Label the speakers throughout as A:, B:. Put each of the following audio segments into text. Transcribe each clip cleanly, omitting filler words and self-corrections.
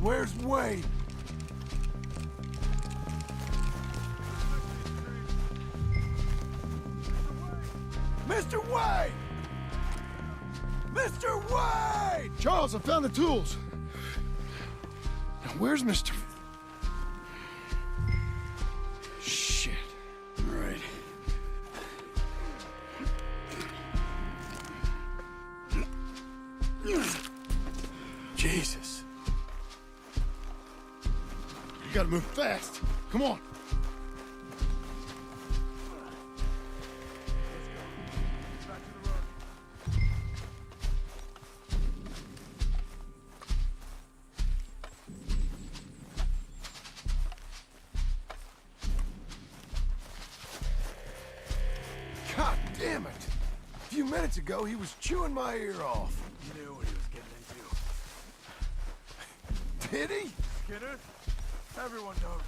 A: Where's Wade? Mr. Wade! Mr. Wade!
B: Charles, I found the tools. Now, where's Mr. Shit. All right. Jesus. You gotta move fast. Come on.
A: God damn it! A few minutes ago, he was chewing my ear off.
C: He knew what he was getting into.
A: Did he?
C: Skinner? Everyone knows.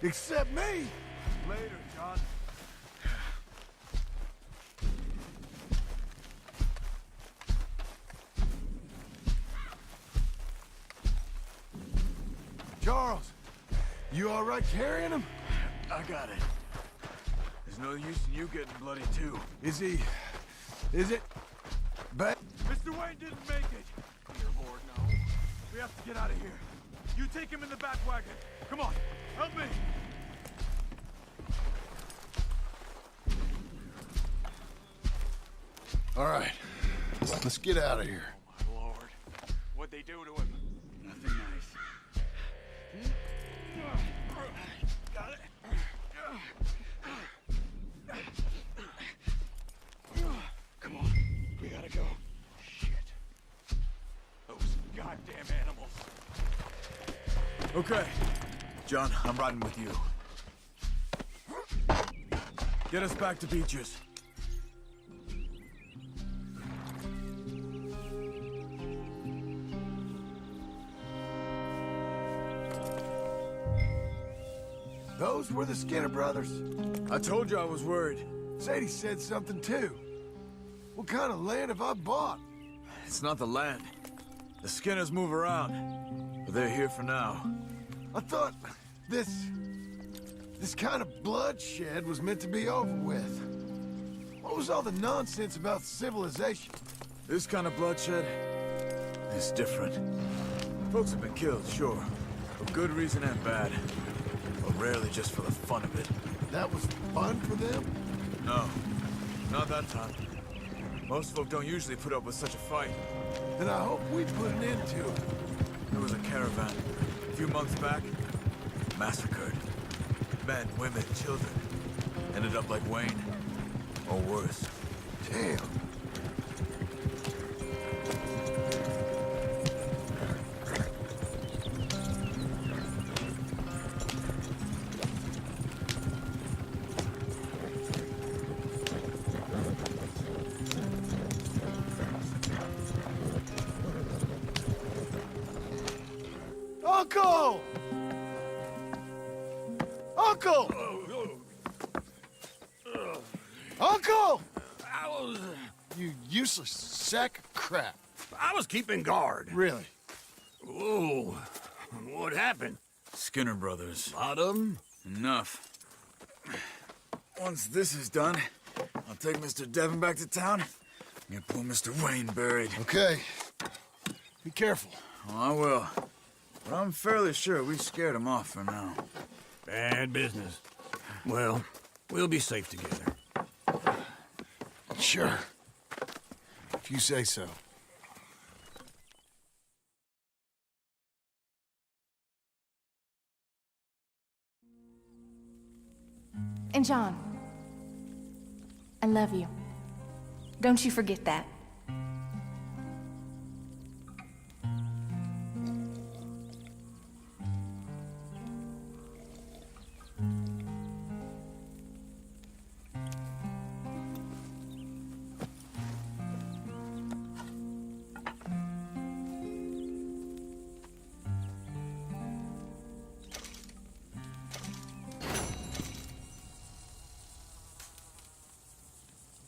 A: Except me.
C: Later, John.
A: Charles, you all right carrying him?
C: I got it. There's no use in you getting bloody too.
A: Is it bad?
C: Mr. Wayne didn't make it. Dear Lord, no. We have to get out of here. You take him in the back wagon. Come on, help me.
B: All right. Let's get out of here.
C: Oh, my Lord. What'd they do to him? Nothing nice. Got it. Come on, we gotta go. Shit. Those goddamn animals. Okay. John, I'm riding with you. Get us back to Beaches.
A: Those were the Skinner brothers.
C: I told you I was worried.
A: Sadie said something too. What kind of land have I bought?
C: It's not the land. The Skinners move around, but they're here for now.
A: I thought this kind of bloodshed was meant to be over with. What was all the nonsense about civilization?
C: This kind of bloodshed is different. Folks have been killed, sure, for good reason and bad, but rarely just for the fun of it.
A: That was fun for them?
C: No, not that time. Most folk don't usually put up with such a fight.
A: Then I hope we put an end to it.
C: There was a caravan a few months back, massacred. Men, women, children. Ended up like Wayne, or worse.
A: Damn. Uncle! Uncle! Uncle! You useless sack of crap.
D: I was keeping guard.
A: Really?
D: Oh, what happened?
C: Skinner brothers.
D: Lot of 'em?
C: Enough. Once this is done, I'll take Mr. Devon back to town and get poor Mr. Wayne buried.
B: Okay. Be careful.
C: Oh, I will. But I'm fairly sure we scared him off for now.
D: Bad business. Well, we'll be safe together.
B: Sure. If you say so.
E: And John, I love you. Don't you forget that.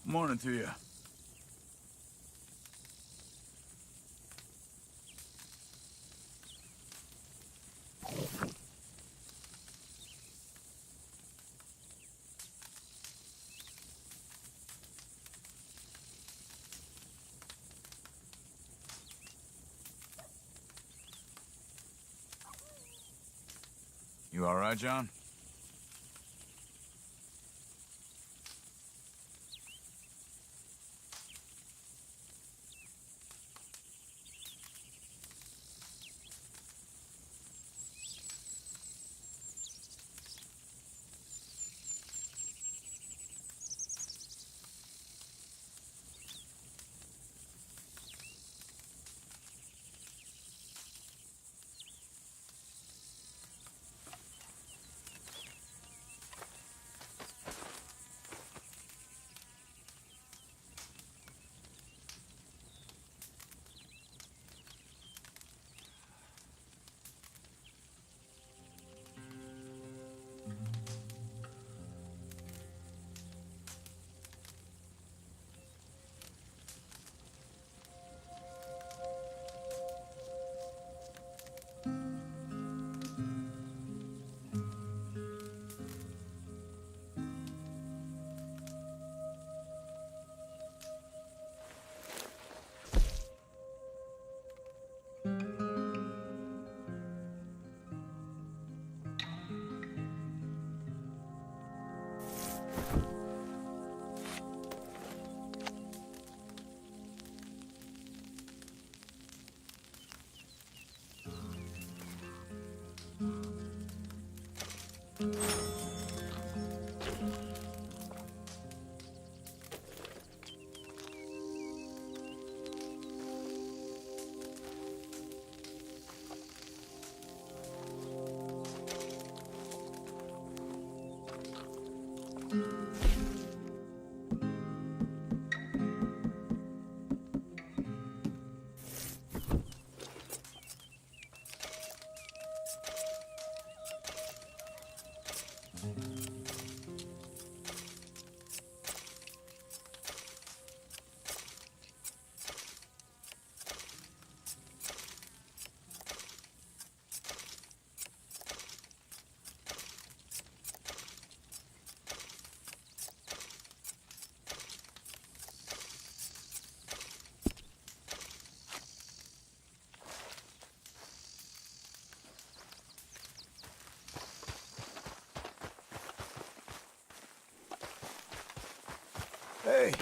C: Morning to you. You all right, John?
A: Hey,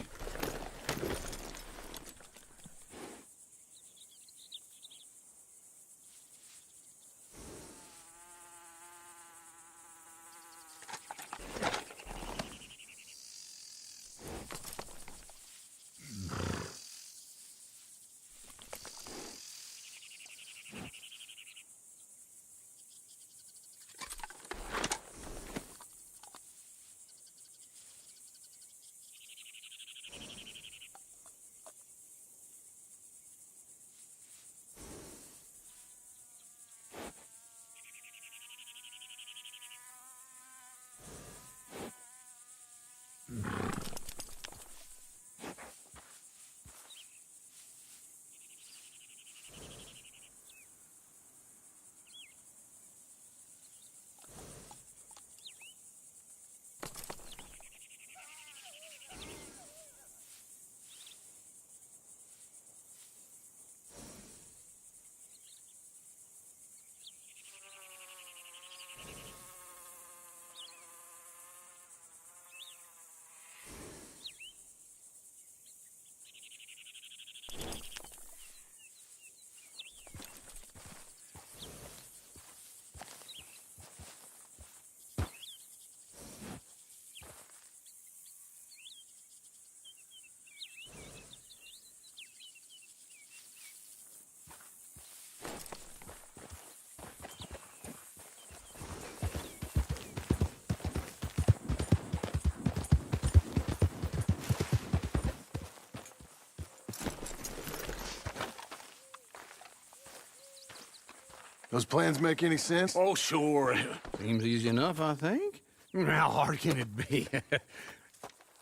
A: those plans make any sense?
D: Oh, sure. Seems easy enough, I think. How hard can it be?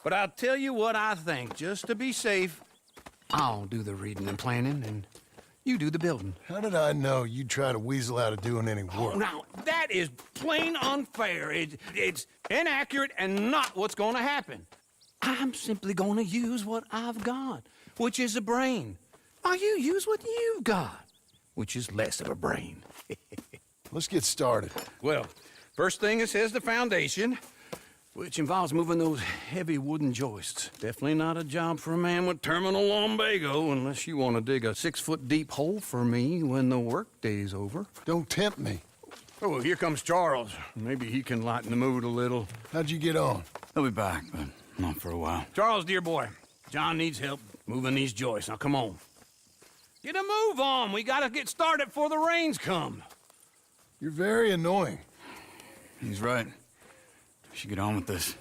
D: But I'll tell you what I think, just to be safe. I'll do the reading and planning, and you do the building.
A: How did I know you'd try to weasel out of doing any
D: Oh,
A: work?
D: now, that is plain unfair. It's inaccurate and not what's going to happen. I'm simply going to use what I've got, which is a brain. While you use what you've got, which is less of a brain.
A: Let's get started.
D: Well, First thing it says the foundation, which involves moving those heavy wooden joists. Definitely not a job for a man with terminal lumbago, unless you want to dig a 6-foot deep hole for me when the workday's over.
A: Don't tempt me.
D: Oh, here comes Charles. Maybe he can lighten the mood a little.
A: How'd you get on?
C: He'll be back, but not for a while.
D: Charles, dear boy, John needs help moving these joists. Now, come on. Get a move on. We gotta get started before the rains come.
A: You're very annoying.
C: He's right. We should get on with this.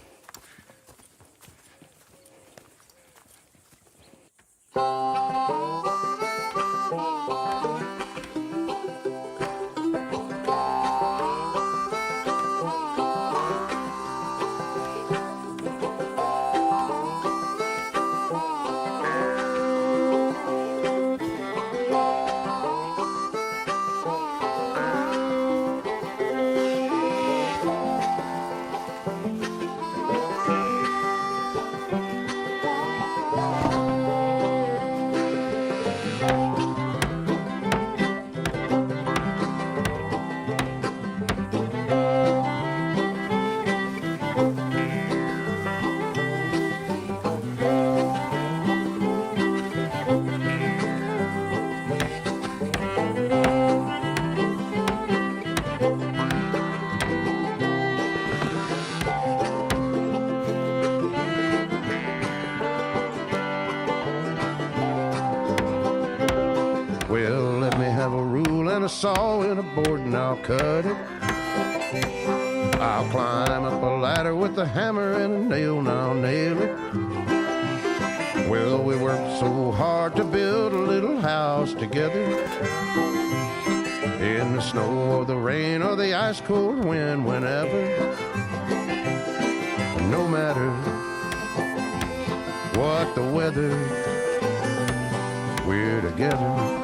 B: Well, let me have a rule and a saw and a board and I'll cut it. I'll climb up a ladder with a hammer and a nail and I'll nail it. Well, we worked so hard to build a little house together. In the snow or the rain or the ice cold wind, whenever. No matter what the weather, we're together.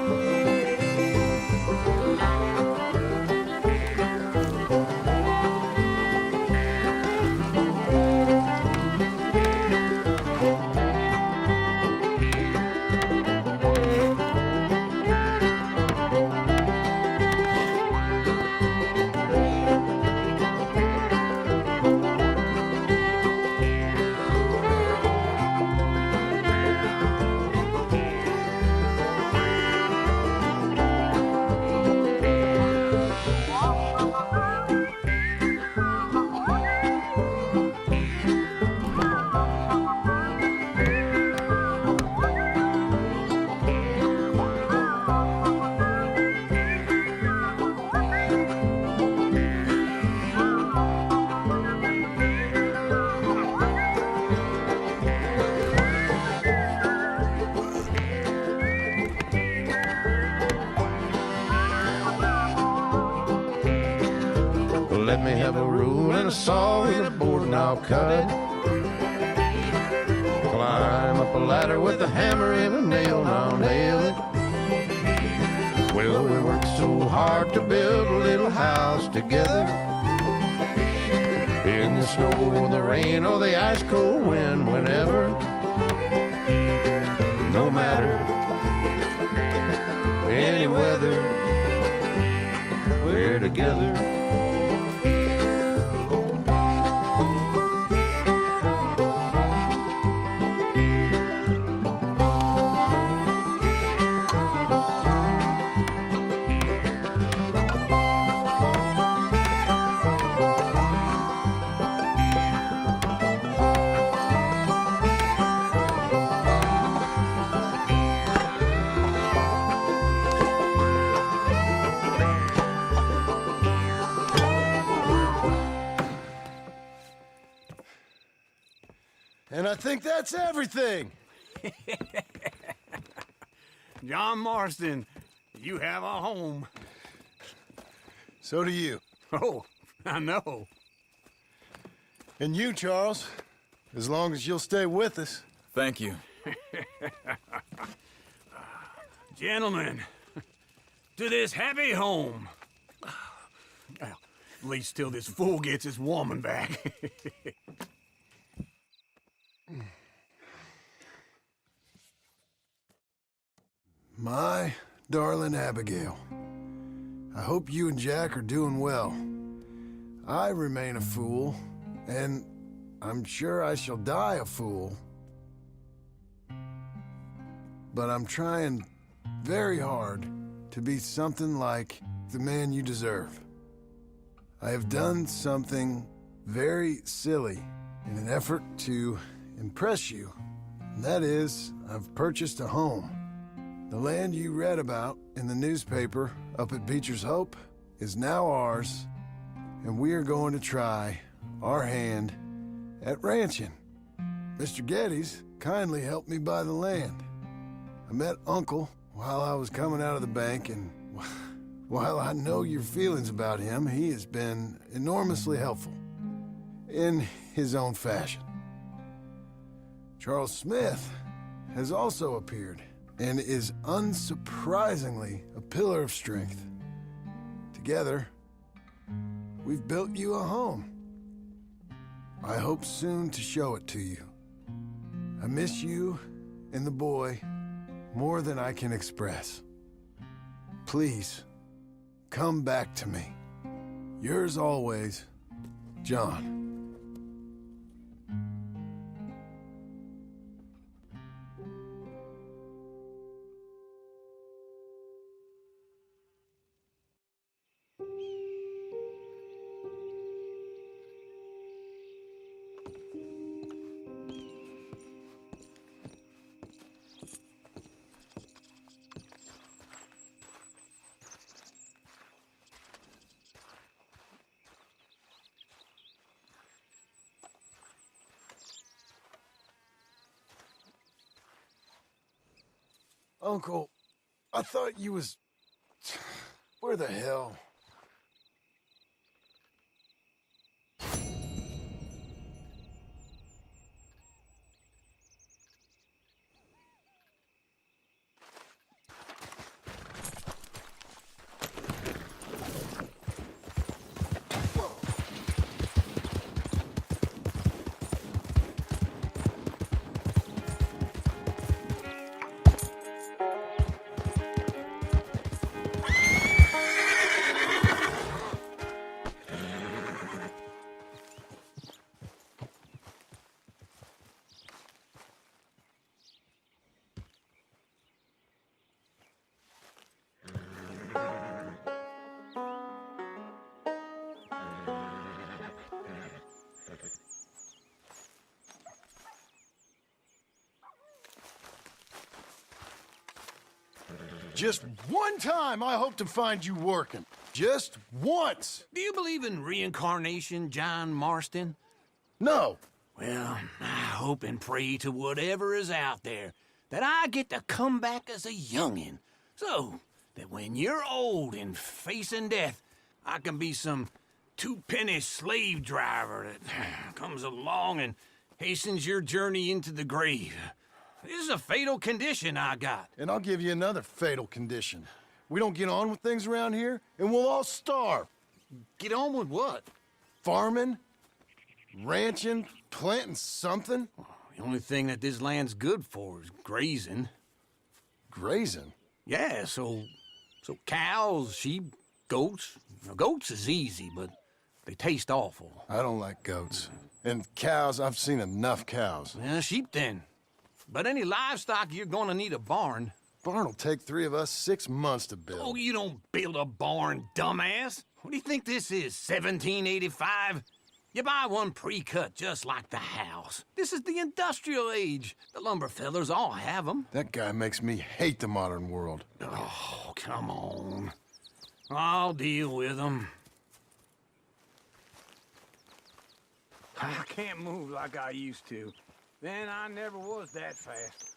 B: Let me have a rule and a saw and a board and I'll cut. Climb up a ladder with a hammer and a nail and I'll nail it. Well, we worked so hard to build a little house together. In the snow or the rain or the ice cold wind, whenever. No matter any weather, we're together.
A: And I think that's everything.
D: John Marston, you have a home.
A: So do you.
D: Oh, I know.
A: And you, Charles, as long as you'll stay with us.
C: Thank you.
D: Gentlemen, to this happy home. Well, at least till this fool gets his woman back.
A: My darling Abigail, I hope you and Jack are doing well. I remain a fool, and I'm sure I shall die a fool. But I'm trying very hard to be something like the man you deserve. I have done something very silly in an effort to impress you. And that is, I've purchased a home. The land you read about in the newspaper up at Beecher's Hope is now ours, and we are going to try our hand at ranching. Mr. Geddes kindly helped me buy the land. I met Uncle while I was coming out of the bank, and while I know your feelings about him, he has been enormously helpful in his own fashion. Charles Smith has also appeared and is unsurprisingly a pillar of strength. Together, we've built you a home. I hope soon to show it to you. I miss you and the boy more than I can express. Please, come back to me. Yours always, John. Uncle, I thought you was... Where the hell? Just one time I hope to find you working. Just once.
D: Do you believe in reincarnation, John Marston?
A: No.
D: Well, I hope and pray to whatever is out there that I get to come back as a youngin', so that when you're old and facing death, I can be some two-penny slave driver that comes along and hastens your journey into the grave. This is a fatal condition I got.
A: And I'll give you another fatal condition. We don't get on with things around here, and we'll all starve.
D: Get on with what?
A: Farming, ranching, planting something.
D: The only thing that this land's good for is grazing.
A: Grazing?
D: Yeah, so cows, sheep, goats. Now, goats is easy, but they taste awful.
A: I don't like goats. And cows, I've seen enough cows.
D: Yeah, sheep then. But any livestock, you're gonna need a barn.
A: Barn will take 3 of us 6 months to build.
D: Oh, you don't build a barn, dumbass. What do you think this is, 1785? You buy one pre-cut just like the house. This is the industrial age. The lumber fellers all have them.
A: That guy makes me hate the modern world.
D: Oh, come on. I'll deal with them. I can't move like I used to. Then I never was that fast.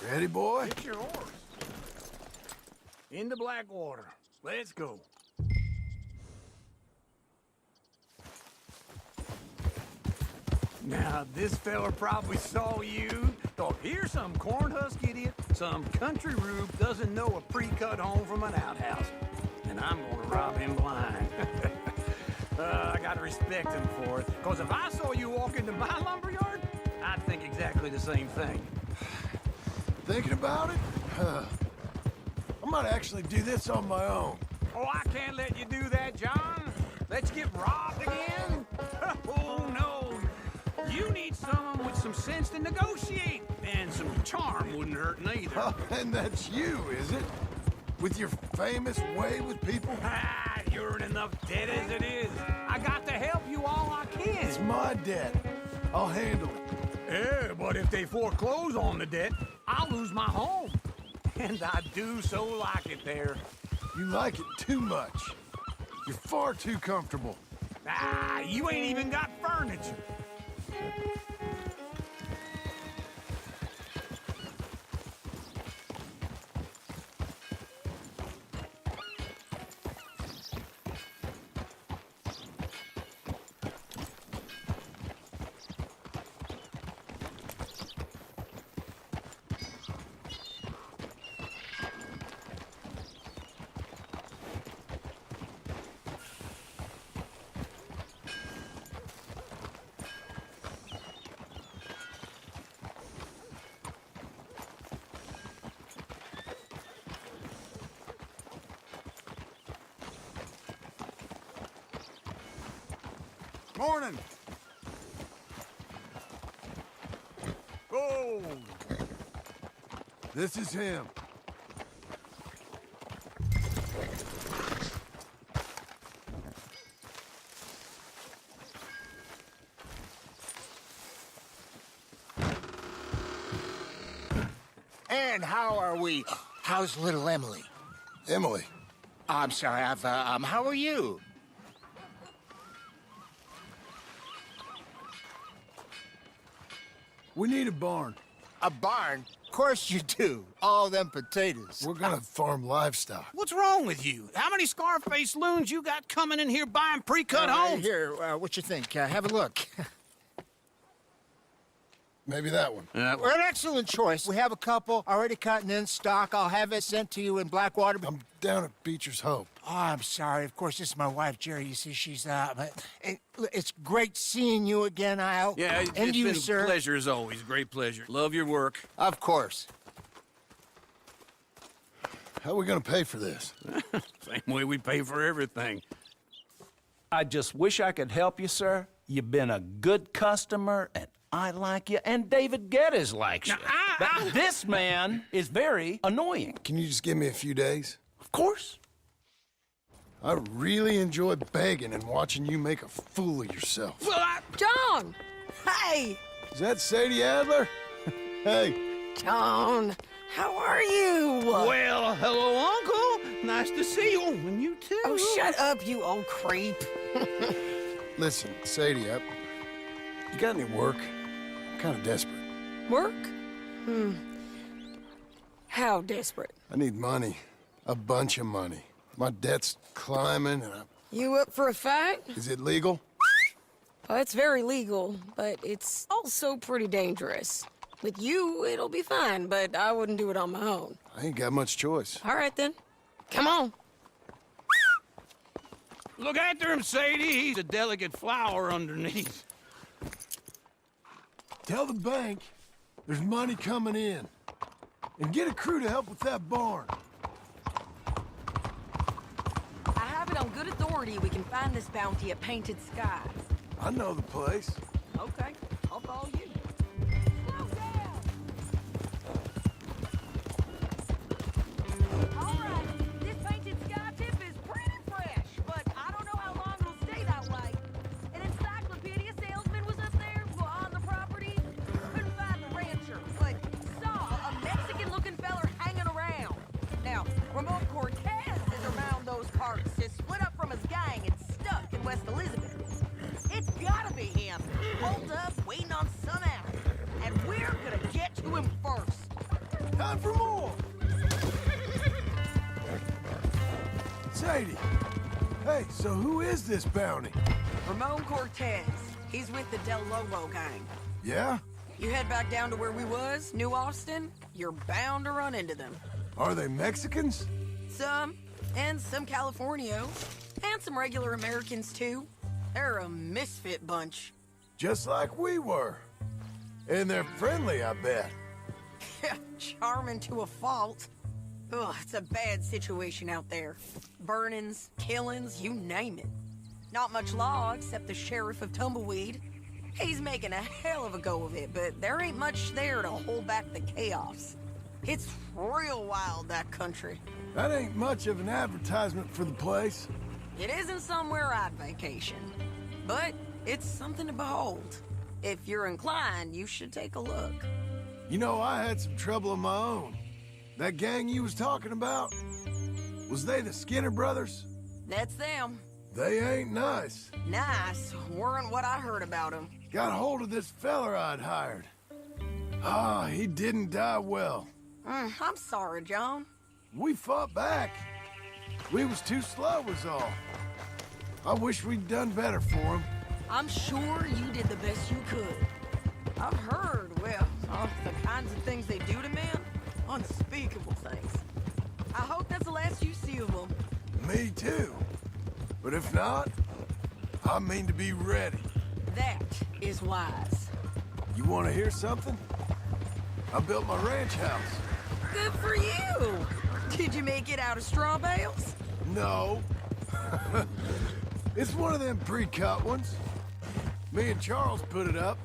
A: Ready, boy?
D: Get your horse. Into Blackwater. Let's go. Now, this fella probably saw you. Thought, here's some cornhusk idiot, some country rube doesn't know a pre-cut home from an outhouse. And I'm gonna rob him blind. I gotta respect him for it. Because if I saw you walk into my lumberyard, I'd think exactly the same thing.
A: Thinking about it? I might actually do this on my own.
D: Oh, I can't let you do that, John. Let's get robbed again? Oh, no. You need someone with some sense to negotiate. And some charm wouldn't hurt neither.
A: Oh, and that's you, is it? With your famous way with people?
D: Ah, you're in enough debt as it is. I got to help you all I can.
A: It's my debt. I'll handle it.
D: Yeah, but if they foreclose on the debt, I'll lose my home. And I do so like it there.
A: You like it too much. You're far too comfortable.
D: Ah, you ain't even got furniture.
C: Morning. Oh.
A: This is him.
F: And how are we? How's little Emily?
A: Emily.
F: I'm sorry, how are you?
A: We need a barn.
F: A barn? Of course you do. All them potatoes.
A: We're gonna farm livestock.
D: What's wrong with you? How many Scarface loons you got coming in here buying pre-cut homes?
F: Here, what you think? Have a look.
A: Maybe that one.
F: We're an excellent choice. We have a couple already cut and in stock. I'll have it sent to you in Blackwater.
A: I'm down at Beecher's Hope.
F: Oh, I'm sorry. Of course, this is my wife, Jerry. You see, she's it's great seeing you again, Al.
D: Yeah,
F: and
D: it's
F: you,
D: been
F: sir.
D: a pleasure as always. Great pleasure. Love your work.
F: Of course.
A: How are we gonna pay for this?
D: Same way we pay for everything.
G: I just wish I could help you, sir. You've been a good customer, and I like you, and David Geddes likes you. But this man is very annoying.
A: Can you just give me a few days?
G: Of course.
A: I really enjoy begging and watching you make a fool of yourself.
D: Well,
H: John! Hey!
A: Is that Sadie Adler? Hey.
H: John, how are you?
D: well, hello, Uncle. Nice to see you. Oh, and you too.
H: Oh, shut up, you old creep.
A: Listen, Sadie, you got any work? I'm kind of desperate.
H: Work? How desperate?
A: I need money. A bunch of money. My debt's climbing, and
H: You up for a fight?
A: is it legal?
H: Well, it's very legal, but it's also pretty dangerous. With you, it'll be fine, but I wouldn't do it on my own.
A: I ain't got much choice.
H: All right, then. Come on.
D: Look after him, Sadie. He's a delicate flower underneath.
A: Tell the bank there's money coming in. And get a crew to help with that barn.
I: I have it on good authority we can find this bounty at Painted Sky.
A: I know the place.
I: Okay, I'll follow you. Slow down! All right, this Painted Sky tip is pretty fresh, but I don't know how long it'll stay that way. An encyclopedia salesman was up there on the property. Couldn't find the rancher, but saw a Mexican-looking feller hanging around. Now, Ramon Cortez is around those parts, is split up from his gang and stuck in West Elizabeth. It's gotta be him, holed up, waiting on some out. And we're gonna get to him first.
A: Time for more! Sadie! Hey, so who is this bounty?
I: Ramon Cortez. He's with the Del Lobo gang.
A: Yeah?
I: You head back down to where we was, New Austin, you're bound to run into them.
A: Are they Mexicans?
I: Some, and some Californios, and some regular Americans too. They're a misfit bunch.
A: Just like we were. And they're friendly, I bet.
H: Charming to a fault. Ugh, it's a bad situation out there. Burnings, killings, you name it. Not much law except the sheriff of Tumbleweed. He's making a hell of a go of it, but there ain't much there to hold back the chaos. It's real wild, that country.
A: That ain't much of an advertisement for the place.
H: It isn't somewhere I'd vacation, but it's something to behold. If you're inclined, you should take a look.
A: You know, I had some trouble of my own. That gang you was talking about, was they the Skinner brothers?
H: That's them.
A: They ain't nice.
H: Nice weren't what I heard about them.
A: Got hold of this feller I'd hired. Ah, he didn't die well.
H: I'm sorry, John.
A: We fought back. We was too slow was all. I wish we'd done better for him.
H: I'm sure you did the best you could. I've heard, well, the kinds of things they do to men. Unspeakable things. I hope that's the last you see of them.
A: Me too. But if not, I mean to be ready.
H: That is wise.
A: You want to hear something? I built my ranch house.
H: Good for you. Did you make it out of straw bales?
A: No. It's one of them pre-cut ones. Me and Charles put it up.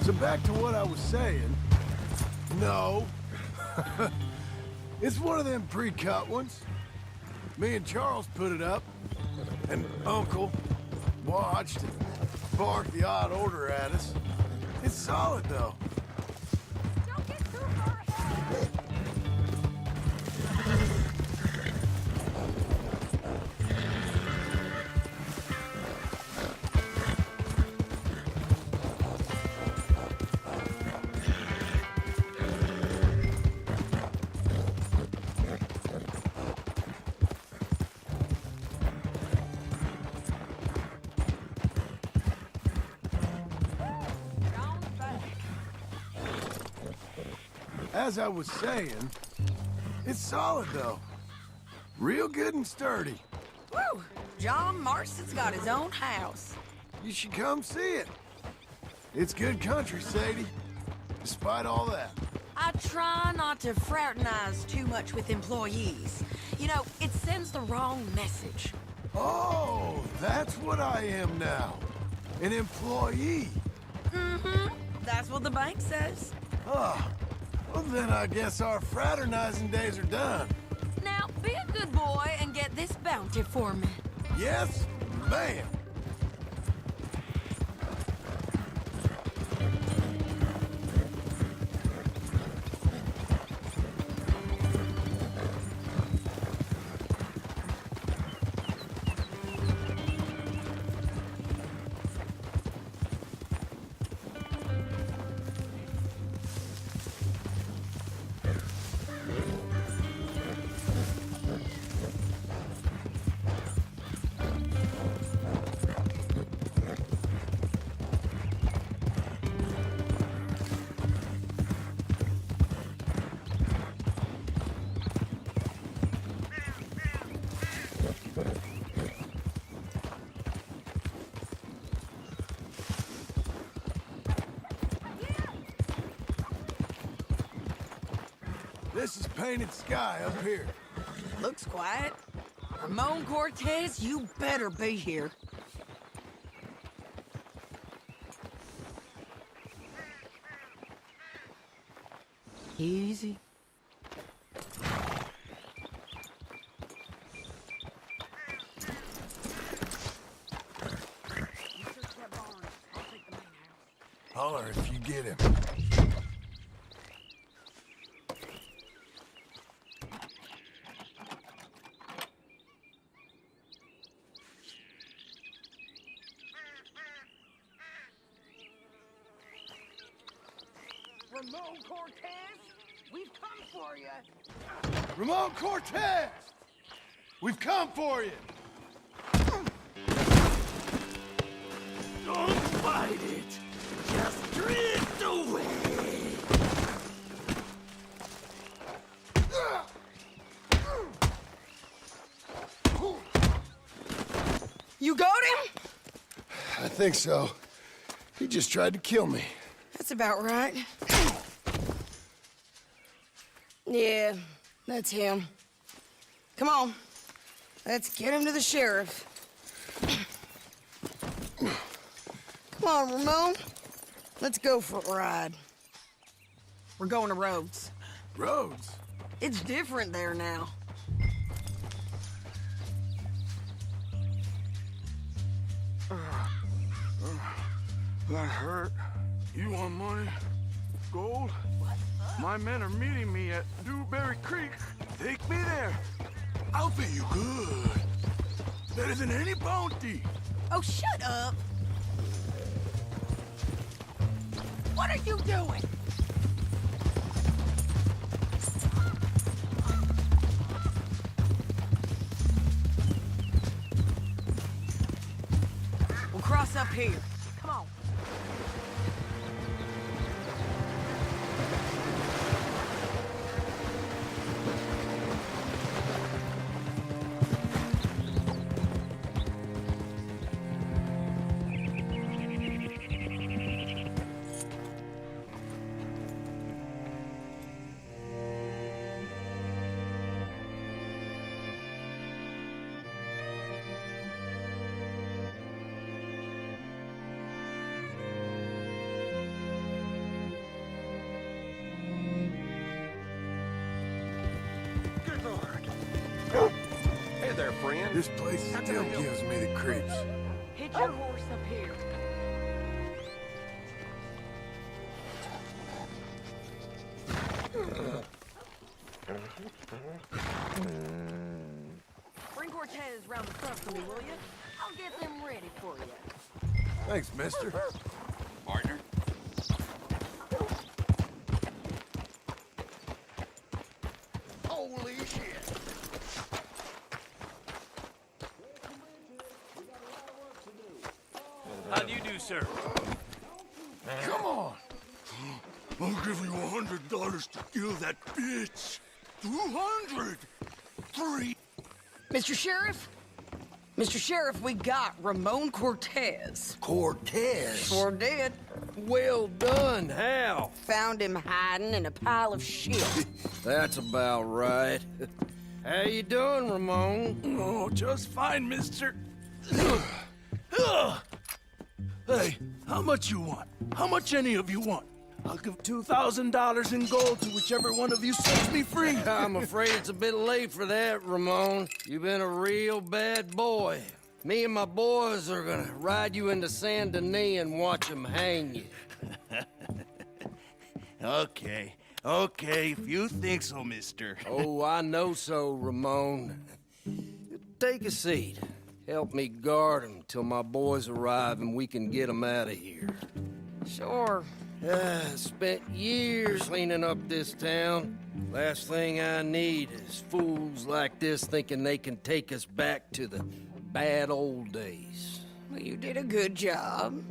A: So back to what I was saying. No. It's one of them pre-cut ones. Me and Charles put it up, and Uncle watched and barked the odd order at us. It's solid, though.
I: Don't get too far ahead.
A: As I was saying, it's solid, though. Real good and sturdy.
H: Woo! John Marston's got his own house.
A: You should come see it. It's good country, Sadie. Despite all that.
H: I try not to fraternize too much with employees. You know, it sends the wrong message.
A: Oh, that's what I am now. An employee.
H: Mm-hmm. That's what the bank says.
A: Ah, well then I guess our fraternizing days are done.
H: Now, be a good boy and get this bounty for me.
A: Yes, ma'am. This is painted sky up here.
H: Looks quiet. Ramon Cortez, you better be here. Easy.
A: Holler if you get him.
I: Ramon Cortez, we've come for you.
A: Ramon Cortez! We've come for you!
C: Don't fight it! Just drift away.
H: You got him?
A: I think so. He just tried to kill me.
H: That's about right. Yeah, that's him. Come on. Let's get him to the sheriff. Come on, Ramon. Let's go for a ride. We're going to Rhodes.
A: Rhodes?
H: It's different there now.
C: That hurt. You want money? Gold? My men are meeting me at Dewberry Creek. Take me there. I'll pay you good. Better than any bounty.
H: Oh, shut up. What are you doing? We'll cross up here. Come on.
B: Hey there, friend.
A: This place still gives me the creeps.
I: Hit your horse up here. Bring Cortez round the front for me, will you? I'll get them ready for you.
A: Thanks, mister.
C: Partner?
B: Holy shit.
C: How do you do, sir?
A: Come on.
C: I'll give you $100 to kill that bitch. 200. 3.
H: Mr. Sheriff? Mr. Sheriff, we got Ramon Cortez.
B: Cortez?
H: Sure did.
B: Well done, Hal.
H: Found him hiding in a pile of shit.
B: That's about right. How you doing, Ramon?
C: Oh, just fine, mister. Hey, how much you want? How much any of you want? I'll give $2,000 in gold to whichever one of you sets me free.
B: I'm afraid it's a bit late for that, Ramon. You've been a real bad boy. Me and my boys are gonna ride you into Saint Denis and watch them hang you.
C: Okay, if you think so, mister.
B: Oh, I know so, Ramon. Take a seat. Help me guard them till my boys arrive and we can get them out of here.
H: Sure.
B: Spent years cleaning up this town. Last thing I need is fools like this thinking they can take us back to the bad old days.
H: Well, you did a good job.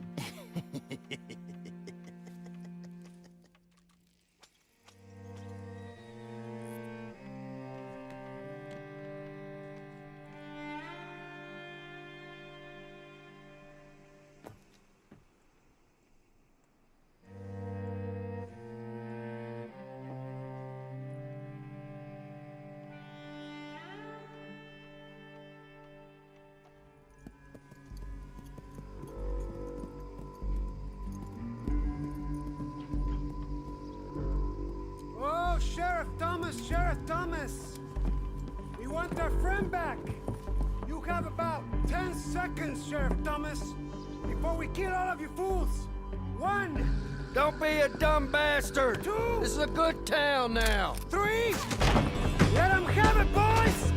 J: Sheriff Thomas! We want our friend back! You have about 10 seconds, Sheriff Thomas, before we kill all of you fools! 1!
B: Don't be a dumb bastard!
J: 2!
B: This is a good town now!
J: 3! Let them have it, boys!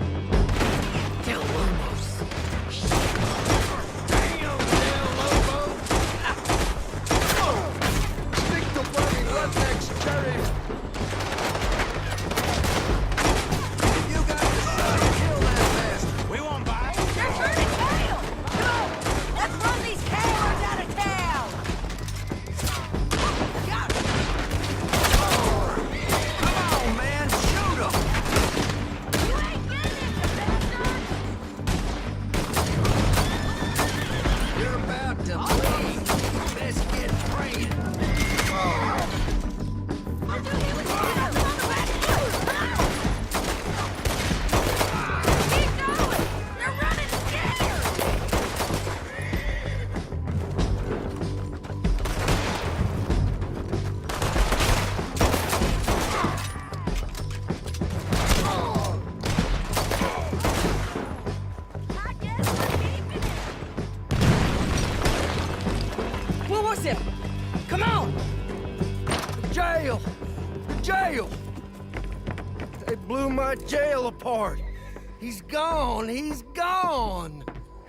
H: Kill Lumos.
B: Damn, Lobo! Stick to bloody rednecks, Sheriff! my jail apart. He's gone. He's gone.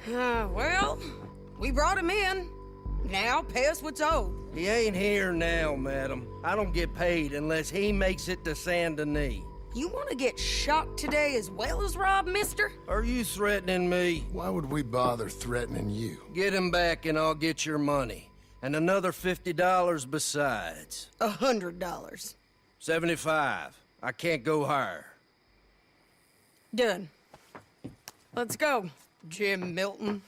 H: Well, we brought him in. Now pay us what's owed.
B: He ain't here now, madam. I don't get paid unless he makes it to Saint Denis.
H: You want to get shot today as well as rob, mister?
B: Are you threatening me?
A: Why would we bother threatening you?
B: Get him back and I'll get your money. And another $50 besides.
H: $100.
B: 75. I can't go higher.
H: Done. Let's go, Jim Milton.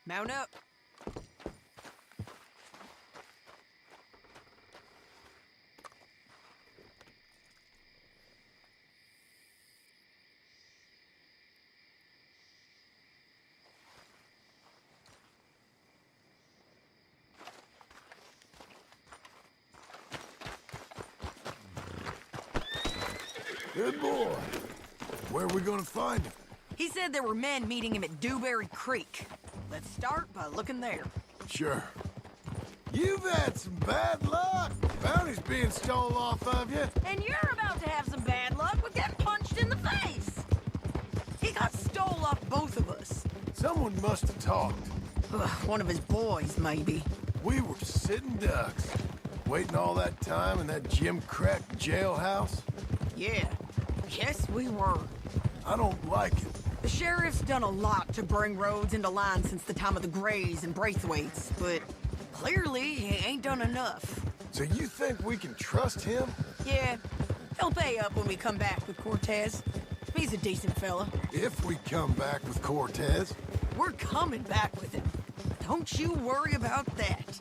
H: Mount up.
A: Good boy. Where are we gonna find him?
H: He said there were men meeting him at Dewberry Creek. Let's start by looking there.
A: Sure. You've had some bad luck. Bounty's being stole off of you.
H: And you're about to have some bad luck with getting punched in the face. He got stole off both of us.
A: Someone must have talked.
H: Ugh, one of his boys, maybe.
A: We were sitting ducks, waiting all that time in that gim-crack jailhouse.
H: Yeah. Yes, we were.
A: I don't like it.
H: The sheriff's done a lot to bring roads into line since the time of the Greys and Braithwaites, but clearly he ain't done enough.
A: So you think we can trust him?
H: Yeah, he'll pay up when we come back with Cortez. He's a decent fella.
A: If we come back with Cortez.
H: We're coming back with him. Don't you worry about that.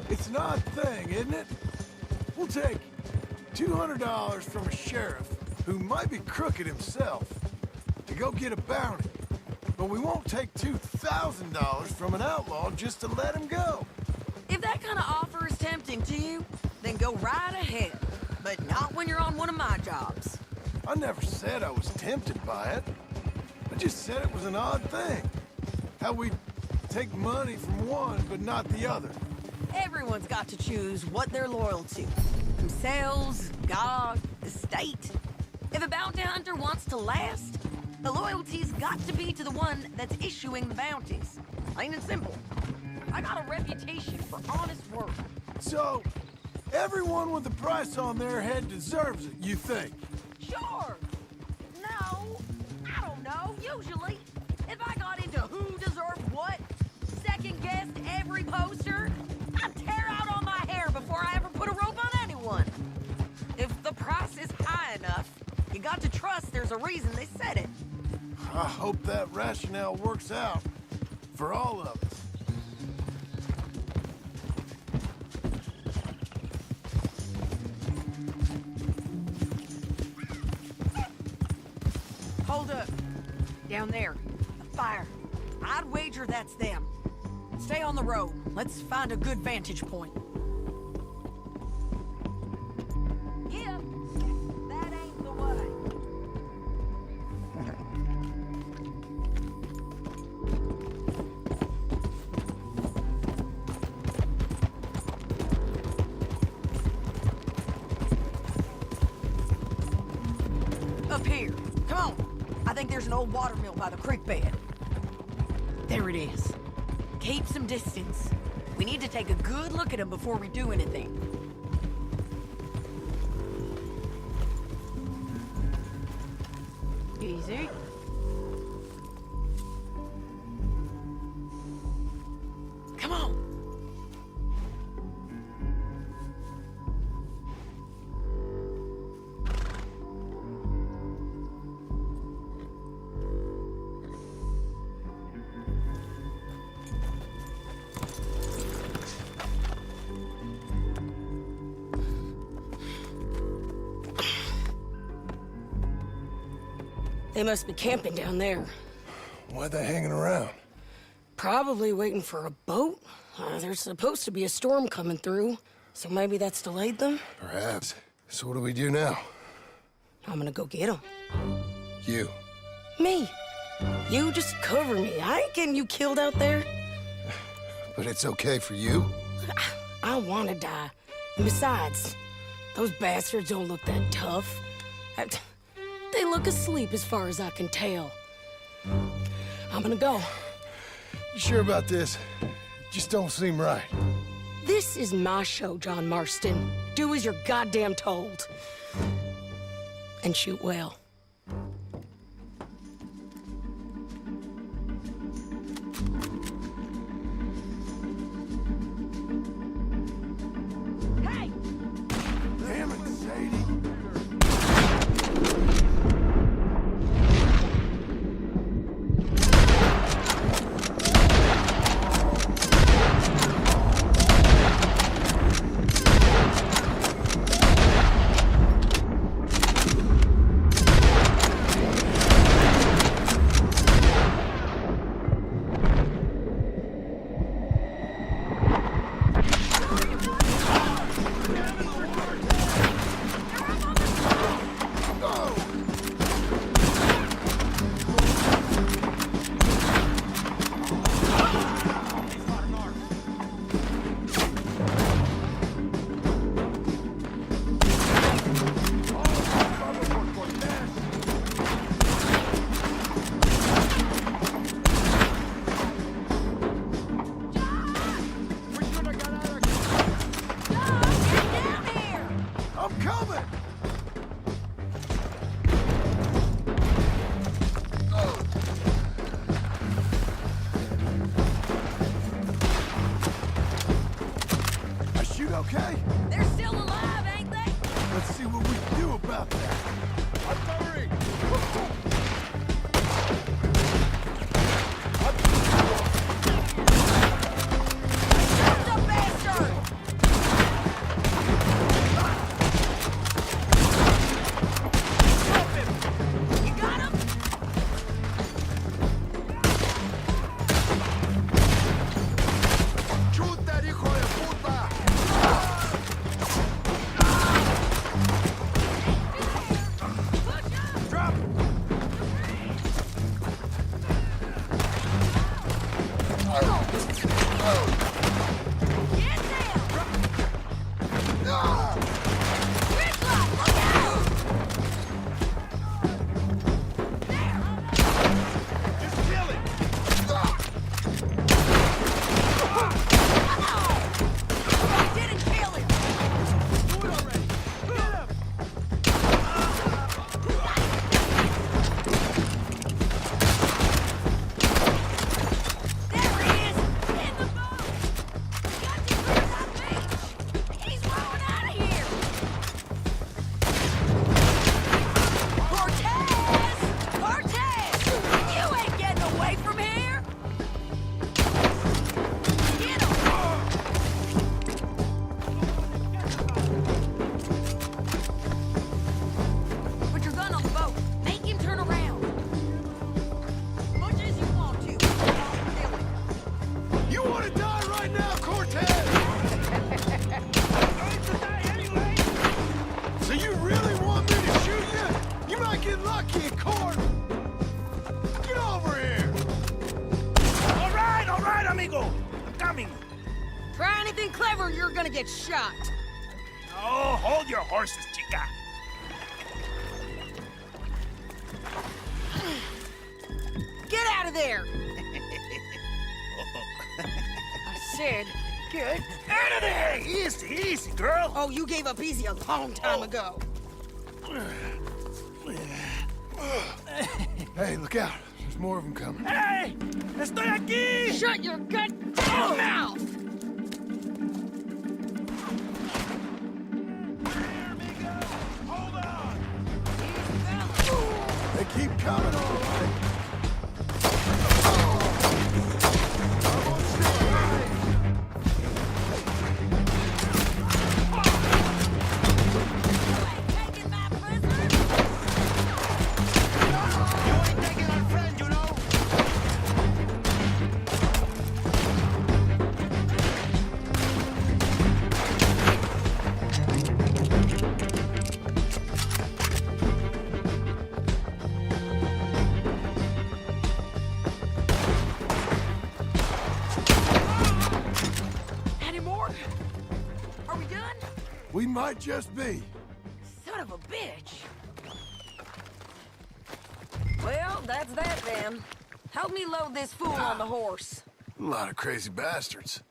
A: It's an odd thing, isn't it? We'll take $200 from a sheriff who might be crooked himself to go get a bounty. But we won't take $2,000 from an outlaw just to let him go.
H: If that kind of offer is tempting to you, then go right ahead. But not when you're on one of my jobs.
A: I never said I was tempted by it. I just said it was an odd thing. How we take money from one but not the other.
H: Everyone's got to choose what they're loyal to. Themselves, God, the state. If a bounty hunter wants to last, the loyalty's got to be to the one that's issuing the bounties. Plain and simple. I got a reputation for honest work.
A: So, everyone with a price on their head deserves it, you think?
H: Sure. No, I don't know. Usually, if I got into who deserved what, second-guessed every poster, I'd tear out all my hair before I ever put a rope on anyone. If the price is high enough, you got to trust there's a reason they said it.
A: I hope that rationale works out for all of us.
H: Hold up. Down there. A fire. I'd wager that's them. Stay on the road. Let's find a good vantage point. Yeah. That ain't the way. Up here. Come on. I think there's an old water mill by the creek bed. There it is. Keep some distance. We need to take a good look at him before we do anything. Easy. Come on. They must be camping down there.
A: Why they hanging around?
H: Probably waiting for a boat. There's supposed to be a storm coming through, so maybe that's delayed them.
A: Perhaps. So what do we do now?
H: I'm gonna go get them.
A: You.
H: Me. You just cover me. I ain't getting you killed out there.
A: But it's okay for you?
K: I want to die. And besides, those bastards don't look that tough. They look asleep as far as I can tell. I'm gonna go.
A: You sure about this? Just don't seem right.
K: This is my show, John Marston. Do as you're goddamn told. And shoot well.
I: Hey!
A: Damn it, Sadie. Okay?
I: They're still alive, ain't they?
A: Let's see what we can do about that. I'm covering!
I: That's a bastard! You got him?
A: ¡Chuta, hijo de puta!
I: Try anything clever, you're gonna get shot.
G: Oh, hold your horses, chica.
I: Get out of there! I said, get
G: Out of there! Easy, easy, girl.
I: Oh, you gave up easy a long time ago.
A: Hey, look out. There's more of them coming.
G: Hey! Estoy aquí!
I: Shut your goddamn mouth!
A: They keep coming, all right. Might just be.
H: Son of a bitch. Well, that's that then. Help me load this fool on the horse.
A: A lot of crazy bastards.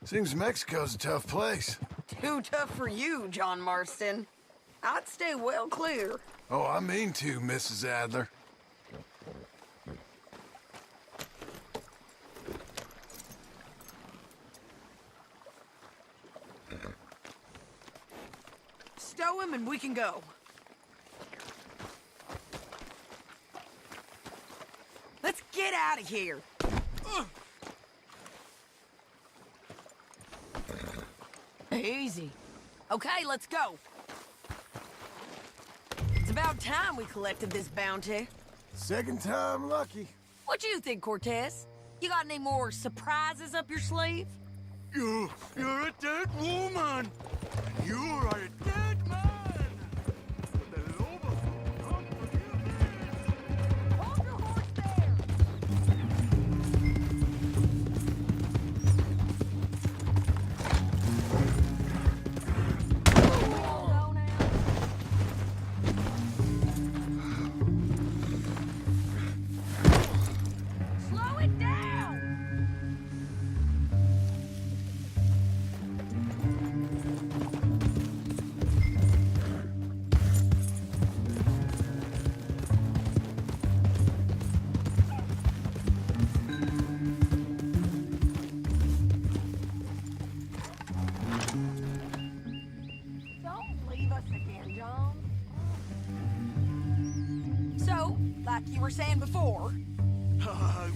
A: Seems Mexico's a tough place.
H: Too tough for you, John Marston. I'd stay well clear.
A: Oh, I mean to, Mrs. Adler.
H: Stow him and we can go. Let's get out of here. Easy. Okay, let's go. It's about time we collected this bounty.
A: Second time lucky.
H: What you think, Cortez? You got any more surprises up your sleeve?
C: You're a dead woman. You are a dead man. The Lobos will come for you.
I: Hold your horse there! Hold on now. Slow it down! Don't leave us again, John.
H: So, like you were saying before,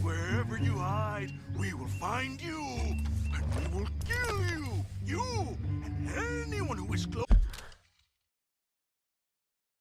C: Wherever you hide, we will find you, and we will kill you. You and anyone who is close.